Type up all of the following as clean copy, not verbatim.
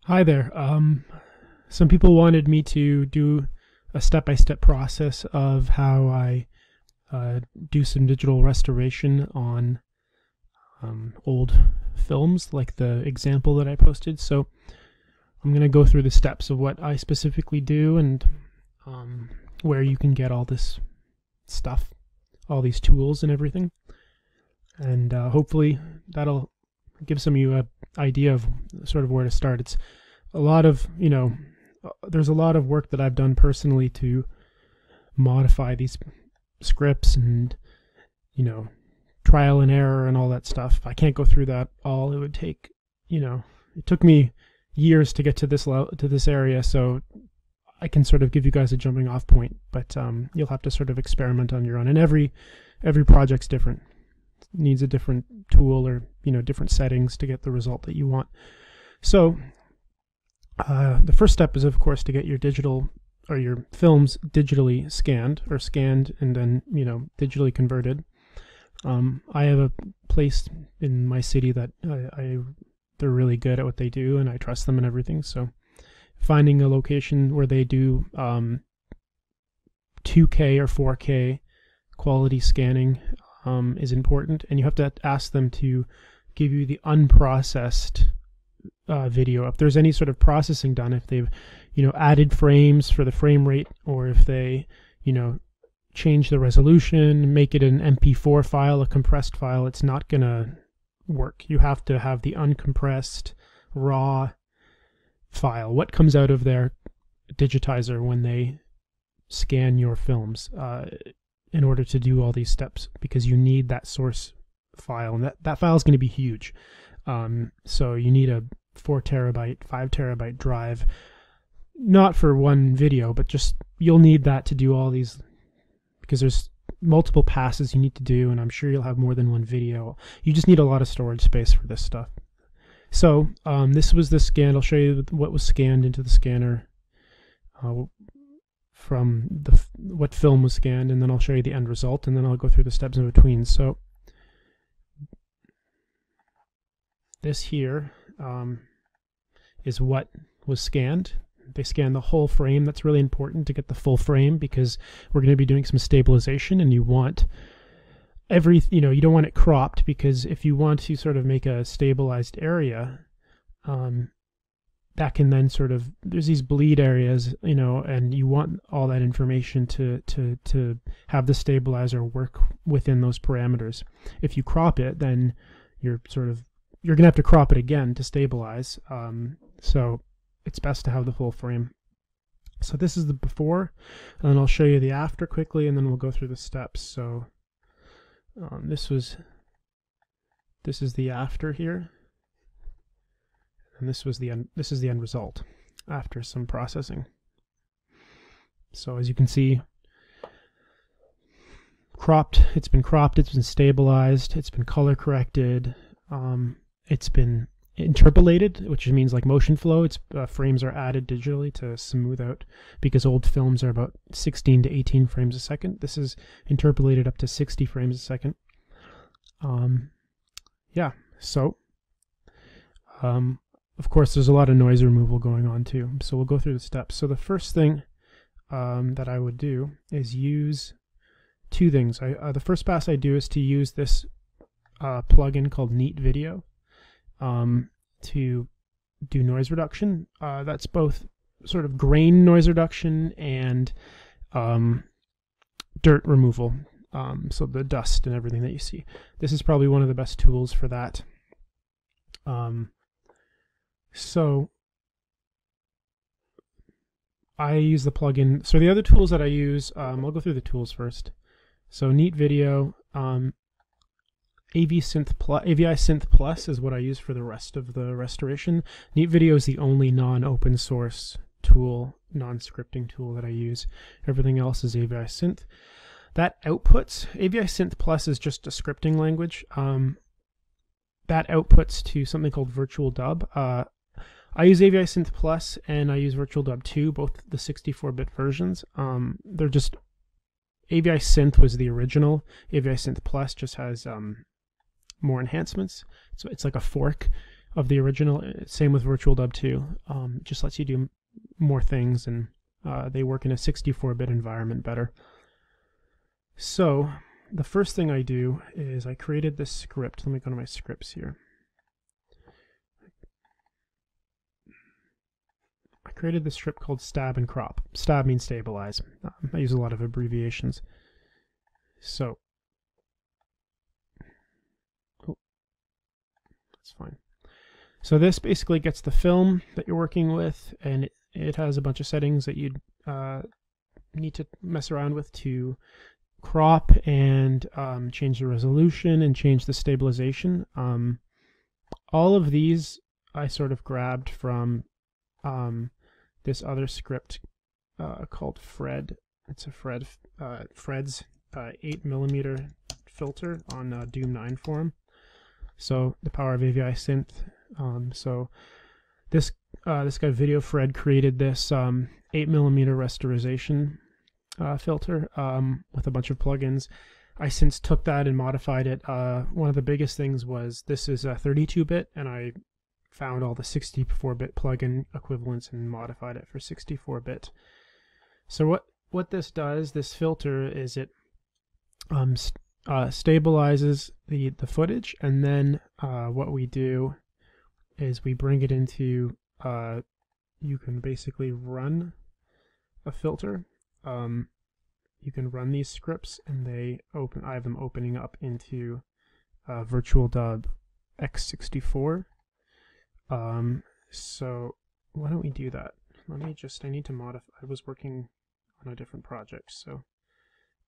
Hi there. Some people wanted me to do a step-by-step process of how I do some digital restoration on old films, like the example that I posted. So I'm going to go through the steps of what I specifically do and where you can get all this stuff, all these tools and everything. And hopefully that'll give some of you an idea of sort of where to start. It's a lot of, there's a lot of work that I've done personally to modify these scripts and, trial and error and all that stuff. I can't go through that all. It would take, it took me years to get to this area, so I can sort of give you guys a jumping off point, but you'll have to sort of experiment on your own. And every project's different. It needs a different tool or, different settings to get the result that you want. So the first step is, of course, to get your digital or your films digitally scanned and then, digitally converted. I have a place in my city that they're really good at what they do, and I trust them and everything. So finding a location where they do 2K or 4K quality scanning is important, and you have to ask them to give you the unprocessed video. If there's any sort of processing done, if they've added frames for the frame rate, or if they change the resolution, make it an MP4 file, a compressed file, it's not gonna work. You have to have the uncompressed raw file, what comes out of their digitizer when they scan your films, in order to do all these steps, because you need that source file, and that file is going to be huge. So you need a 4 terabyte, 5 terabyte drive, not for one video, but just you'll need that to do all these, because there's multiple passes you need to do, and I'm sure you'll have more than one video. You just need a lot of storage space for this stuff. So this was the scan. I'll show you what was scanned into the scanner from what film was scanned, and then I'll show you the end result, and then I'll go through the steps in between. So this here is what was scanned. They scan the whole frame. That's really important to get the full frame, because we're going to be doing some stabilization, and you want you don't want it cropped, because if you want to sort of make a stabilized area, that can then sort of, there's these bleed areas, and you want all that information to have the stabilizer work within those parameters. If you crop it, then you're going to have to crop it again to stabilize. So it's best to have the full frame. So this is the before, and then I'll show you the after quickly, and then we'll go through the steps. So this is the after here, and this is the end result after some processing. So as you can see, it's been cropped, it's been stabilized, it's been color corrected, it's been interpolated, which means like motion flow. It's frames are added digitally to smooth out, because old films are about 16 to 18 frames a second. This is interpolated up to 60 frames a second. Yeah, so of course there's a lot of noise removal going on too, so we'll go through the steps. So the first thing that I would do is use two things. The first pass I do is to use this plugin called Neat Video to do noise reduction. That's both sort of grain noise reduction and dirt removal, so the dust and everything that you see. This is probably one of the best tools for that. So I use the plugin. So the other tools that I use, I'll go through the tools first. So Neat Video, AVI Synth Plus is what I use for the rest of the restoration. Neat Video is the only non-open source tool, non-scripting tool that I use. Everything else is AVI Synth. That outputs, AVI Synth Plus is just a scripting language. That outputs to something called Virtual Dub. I use AVI Synth Plus and I use Virtual Dub 2, both the 64-bit versions. They're just, AVI Synth was the original. AVI Synth Plus just has more enhancements. So it's like a fork of the original. Same with Virtual Dub 2. Just lets you do more things, and they work in a 64-bit environment better. So the first thing I do is I created this script. Let me go to my scripts here. I created this script called stab and crop. Stab means stabilize. I use a lot of abbreviations. So, that's fine. So this basically gets the film that you're working with, and it has a bunch of settings that you'd need to mess around with to crop and change the resolution and change the stabilization. All of these I sort of grabbed from this other script called Fred. It's a Fred's 8mm filter on Doom 9 forum. So the power of AVI synth. So this guy Video Fred created this 8mm rasterization filter with a bunch of plugins. I since took that and modified it. One of the biggest things was this is a 32-bit, and I found all the 64-bit plugin equivalents and modified it for 64-bit. So what this does, this filter, is it stabilizes the footage, and then what we do is we bring it into, you can basically run a filter. You can run these scripts, and I have them opening up into Virtual Dub X64. So why don't we do that? I need to modify. I was working on a different project, so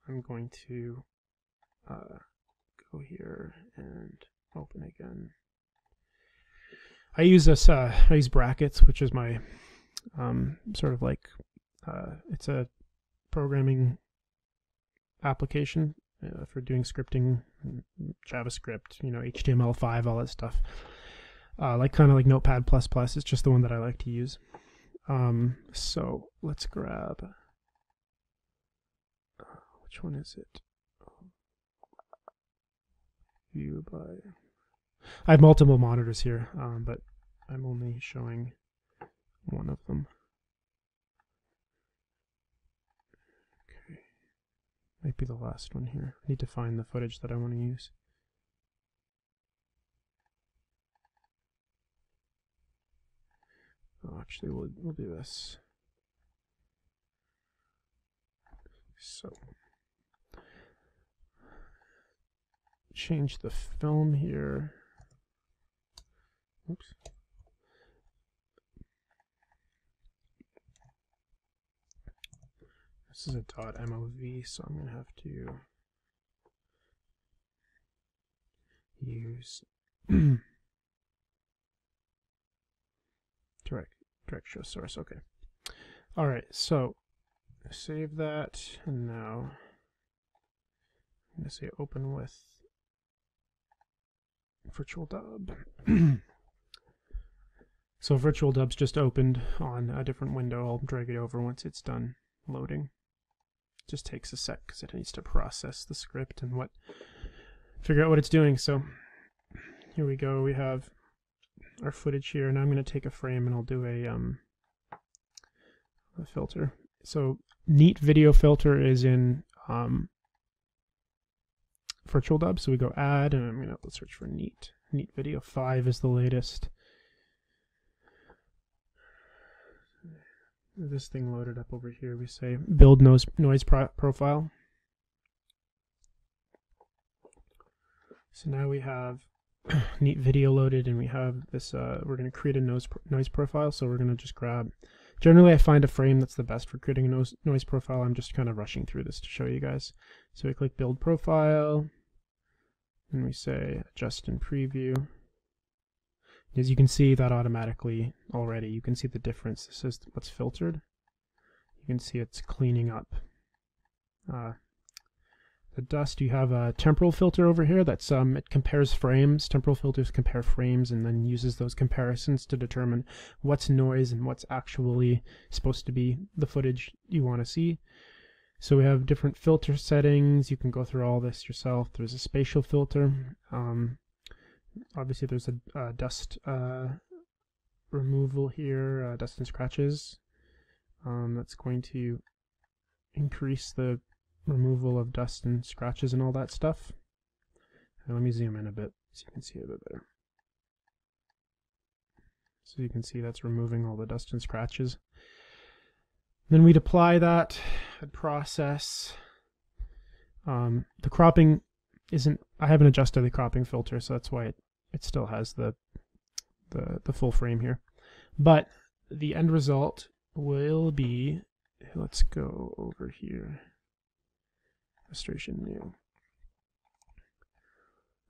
I'm going to go here and open again. I use Brackets, which is my sort of like it's a programming application for doing scripting, JavaScript, HTML5, all that stuff. Kind of like Notepad++. It's just the one that I like to use. So let's grab, which one is it? View by. I have multiple monitors here, but I'm only showing one of them. Okay, might be the last one here. I need to find the footage that I want to use. Oh, actually, we'll do this. So, change the film here. Oops. This is a .mov, so I'm going to have to use direct show source. Okay. All right. So save that, and now I'm going to say open with Virtual Dub. So Virtual Dub's just opened on a different window. I'll drag it over once it's done loading. It just takes a sec because it needs to process the script and figure out what it's doing. So here we go. We have our footage here. Now I'm going to take a frame and I'll do a filter. So Neat Video Filter is in Virtual Dub. So we go add, and I'm going to search for Neat Video 5 is the latest. This thing loaded up over here. We say build noise profile. So now we have Neat Video loaded, and we have this. We're going to create a noise profile. So we're going to just grab. Generally, I find a frame that's the best for creating a noise profile. I'm just kind of rushing through this to show you guys. So we click Build Profile, and we say Adjust in Preview. As you can see, that automatically already, you can see the difference. This is what's filtered. You can see it's cleaning up the dust. You have a temporal filter over here that's it compares frames. Temporal filters compare frames and then uses those comparisons to determine what's noise and what's actually supposed to be the footage you want to see. So we have different filter settings. You can go through all this yourself. There's a spatial filter. Obviously there's a dust removal here, dust and scratches. That's going to increase the removal of dust and scratches and all that stuff. And let me zoom in a bit so you can see it a bit better. So you can see that's removing all the dust and scratches. Then we'd apply that process. The cropping isn't, I haven't adjusted the cropping filter, so that's why it still has the full frame here. But the end result will be, let's go over here, illustration new.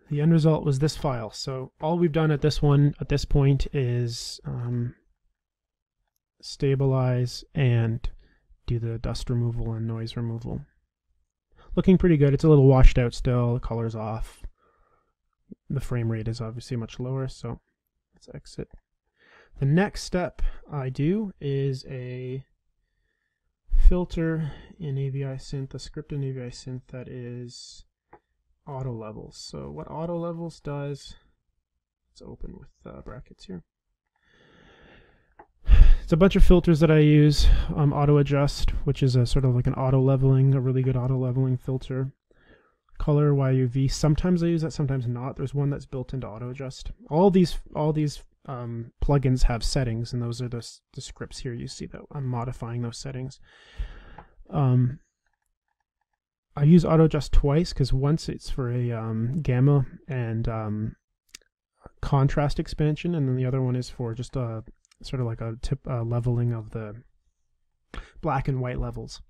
The end result was this file. So all we've done at this point is stabilize and do the dust removal and noise removal. Looking pretty good. It's a little washed out still, the color's off. The frame rate is obviously much lower, so let's exit. The next step I do is a filter in AVI Synth, a script in AVI Synth that is auto levels. So what auto levels does, let's open with brackets here. It's a bunch of filters that I use. Auto adjust, which is a sort of like an auto leveling, a really good auto leveling filter. Color YUV, sometimes I use that, sometimes not. There's one that's built into auto adjust. All these plugins have settings, and those are the scripts here. You see that I'm modifying those settings. I use auto adjust twice, because once it's for a gamma and contrast expansion, and then the other one is for just a sort of like a leveling of the black and white levels.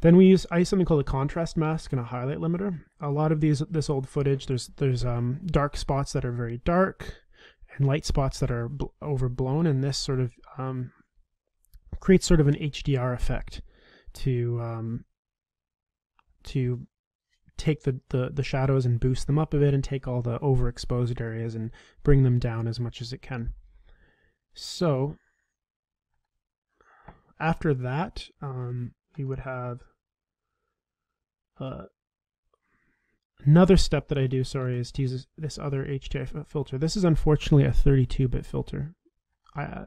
Then I use something called a contrast mask and a highlight limiter. A lot of this old footage, there's dark spots that are very dark and light spots that are overblown, and this sort of creates sort of an HDR effect to take the shadows and boost them up a bit, and take all the overexposed areas and bring them down as much as it can. So after that, we would have another step that I do, is to use this other HDI filter. This is unfortunately a 32-bit filter.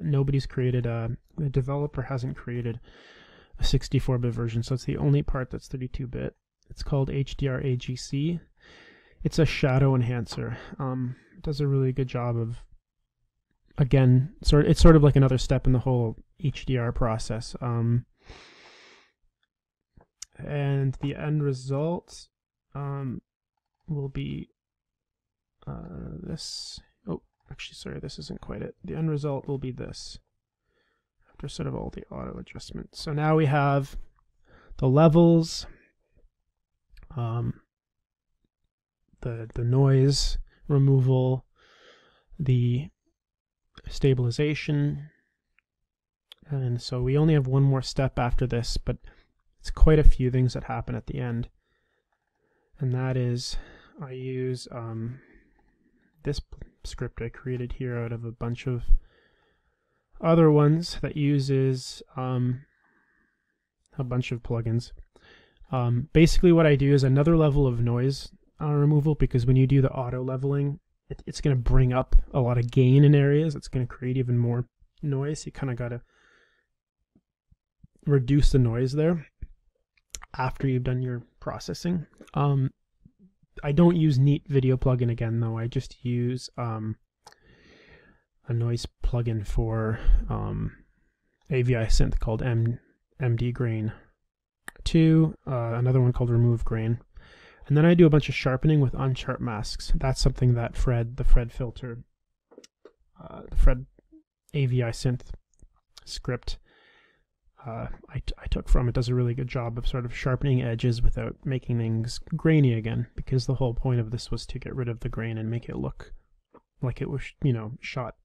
Nobody's created the developer hasn't created a 64-bit version, so it's the only part that's 32-bit. It's called HDR AGC. It's a shadow enhancer. It does a really good job of, again, it's sort of like another step in the whole HDR process. And the end result will be this. Oh, actually, sorry, this isn't quite it. The end result will be this, after sort of all the auto adjustments. So now we have the levels, the noise removal, the stabilization, and so we only have one more step after this, but it's quite a few things that happen at the end, and that is I use this script I created here out of a bunch of other ones that uses a bunch of plugins. Basically what I do is another level of noise removal, because when you do the auto leveling, it's going to bring up a lot of gain in areas. It's going to create even more noise. You kind of got to reduce the noise there after you've done your processing. I don't use Neat Video plugin again, though. I just use a noise plugin for AVI Synth called MD Grain 2, another one called Remove Grain. And then I do a bunch of sharpening with unsharp masks. That's something that the Fred filter, the Fred AVI Synth script I took from. It does a really good job of sort of sharpening edges without making things grainy again, because the whole point of this was to get rid of the grain and make it look like it was, shot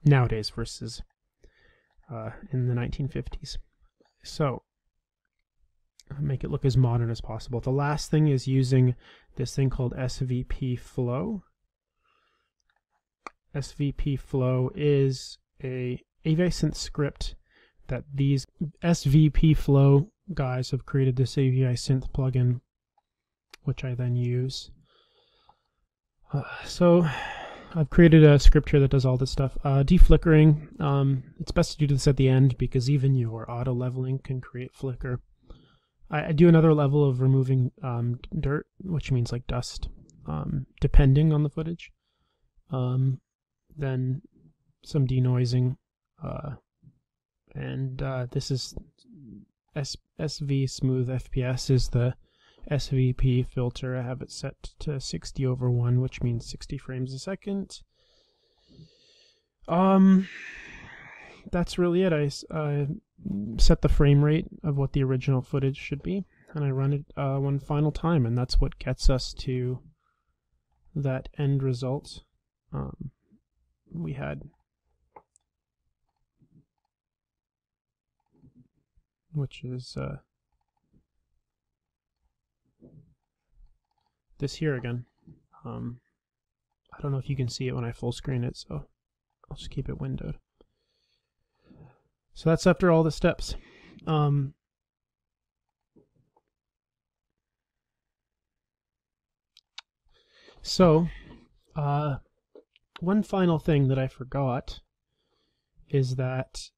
nowadays versus in the 1950s. So make it look as modern as possible. The last thing is using this thing called SVP Flow. SVP Flow is a AVI Synth script that these SVP Flow guys have created, this AVI Synth plugin, which I then use. So I've created a script here that does all this stuff. Deflickering, it's best to do this at the end because even your auto leveling can create flicker. I do another level of removing dirt, which means like dust, depending on the footage. Then some denoising, and this is SV Smooth FPS is the SVP filter. I have it set to 60/1, which means 60 frames a second. That's really it. I set the frame rate of what the original footage should be, and I run it one final time, and that's what gets us to that end result. We had which is this here again. I don't know if you can see it when I full screen it, so I'll just keep it windowed. So that's after all the steps. One final thing that I forgot is that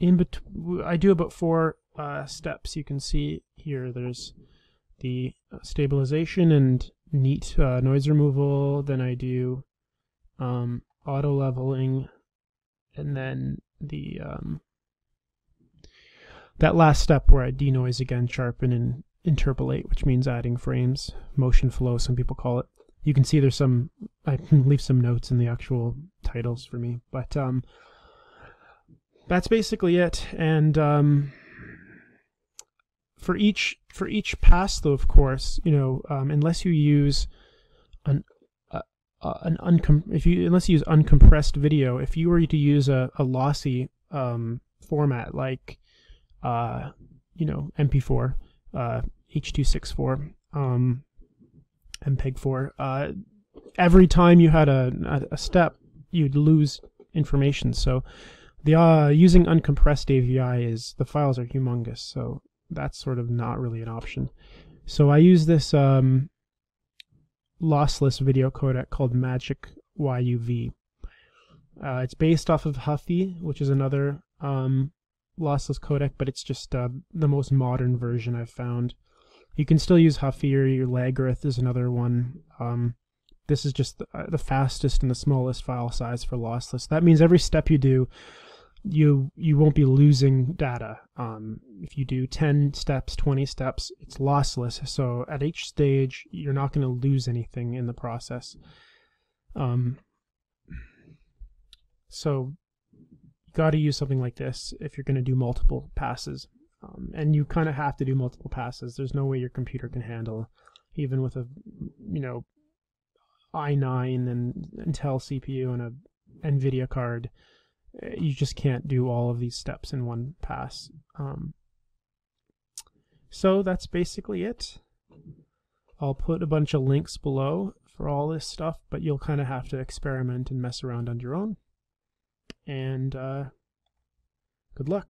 I do about 4 steps. You can see here there's the stabilization and neat noise removal. Then I do auto leveling, and then the that last step where I denoise again, sharpen, and interpolate, which means adding frames, motion flow, some people call it. You can see there's some, I can leave some notes in the actual titles for me, but that's basically it. And for each pass, though, of course, you know, unless you use unless you use uncompressed video, if you were to use a lossy format like you know, MP4, H.264, MPEG-4, every time you had a step, you'd lose information. So the using uncompressed AVI is, the files are humongous, so that's sort of not really an option. So I use this lossless video codec called Magic YUV. It's based off of Huffy, which is another lossless codec, but it's just the most modern version I've found. You can still use Huffy, or your Lagarith is another one. This is just the fastest and the smallest file size for lossless. That means every step you do, you won't be losing data. If you do 10 steps, 20 steps, it's lossless. So at each stage, you're not going to lose anything in the process. So you got to use something like this if you're going to do multiple passes. And you kind of have to do multiple passes. There's no way your computer can handle, even with a, you know, i9 and Intel CPU and a NVIDIA card. You just can't do all of these steps in one pass. So that's basically it. I'll put a bunch of links below for all this stuff, but you'll kind of have to experiment and mess around on your own. And good luck.